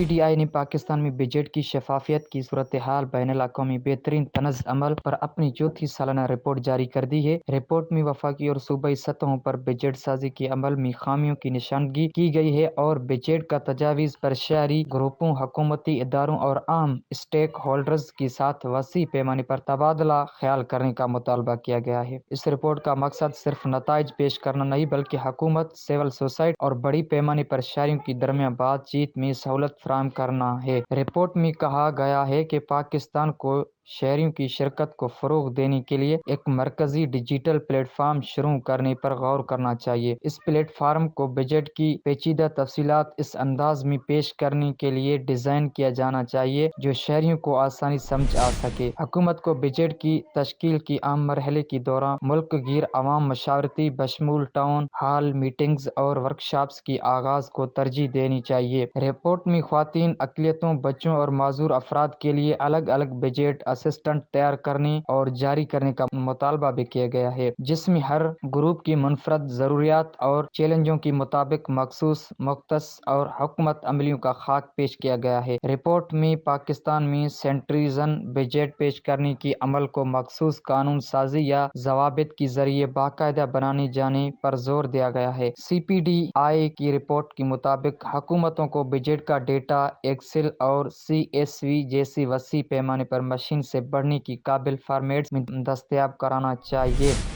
P D I نے پاکستان میں budget کی شفافیت کی صورتحال بین الاقوامی بہترین طنز عمل پر اپنی چوتھی سالانہ رپورٹ جاری کر دی ہے۔ رپورٹ میں وفاقی اور صوبائی سطحوں پر بجٹ سازی کے عمل میں خامیوں کی نشاندہی کی گئی ہے اور بجٹ کا تجاویز پر شہری گروپوں، حکومتی اداروں اور عام اسٹیک ہولڈرز کے ساتھ وسیع پیمانے پر تبادلہ خیال کرنے کا مطالبہ کیا گیا ہے۔ اس رپورٹ کا مقصد صرف نتائج پیش کرنا نہیں بلکہ حکومت، سول سوسائٹی اور بڑی پیمانے پر شہریوں کے درمیان بات چیت میں سہولت فراہم کرنا ہے۔ رپورٹ میں کہا گیا ہے کہ پاکستان کو شہریوں کی شرکت کو فروغ دینے کے لیے ایک مرکزی ڈیجیٹل پلیٹ فارم شروع کرنے پر غور کرنا چاہیے۔ اس پلیٹ فارم کو بجٹ کی پیچیدہ تفصیلات اس انداز میں پیش کرنے کے لیے ڈیزائن کیا جانا چاہیے جو شہریوں کو آسانی سمجھ آ سکے۔ حکومت کو بجٹ کی تشکیل کے عام مرحلے کے دوران ملک گیر عوام مشاورتی بشمول ٹاؤن ہال میٹنگز اور ورکشاپس کے آغاز کو ترجیح دینی چاہیے۔ رپورٹ میں خواتین، اقلیتوں، بچوں اور معذور افراد کے لیے الگ الگ بجٹ اسسٹنٹ تیار کرنے اور جاری کرنے کا مطالبہ بھی کیا گیا ہے، جس میں ہر گروپ کی منفرد ضروریات اور چیلنجوں کے مطابق مخصوص مختص اور حکمت عملیوں کا خاکہ پیش کیا گیا ہے۔ رپورٹ میں پاکستان میں سینٹریزن بجٹ پیش کرنے کے عمل کو مخصوص قانون سازی یا ضوابط کے ذریعے باقاعدہ بنائے جانے پر زور دیا گیا ہے۔ سی پی ڈی آئی کی رپورٹ کے مطابق حکومتوں کو بجٹ کا ڈیٹا ایکسل اور سی ایس وی جیسی وسیع پیمانے پر مشین سے پڑھنے کے قابل فارمیٹس میں دستیاب کرانا چاہیے۔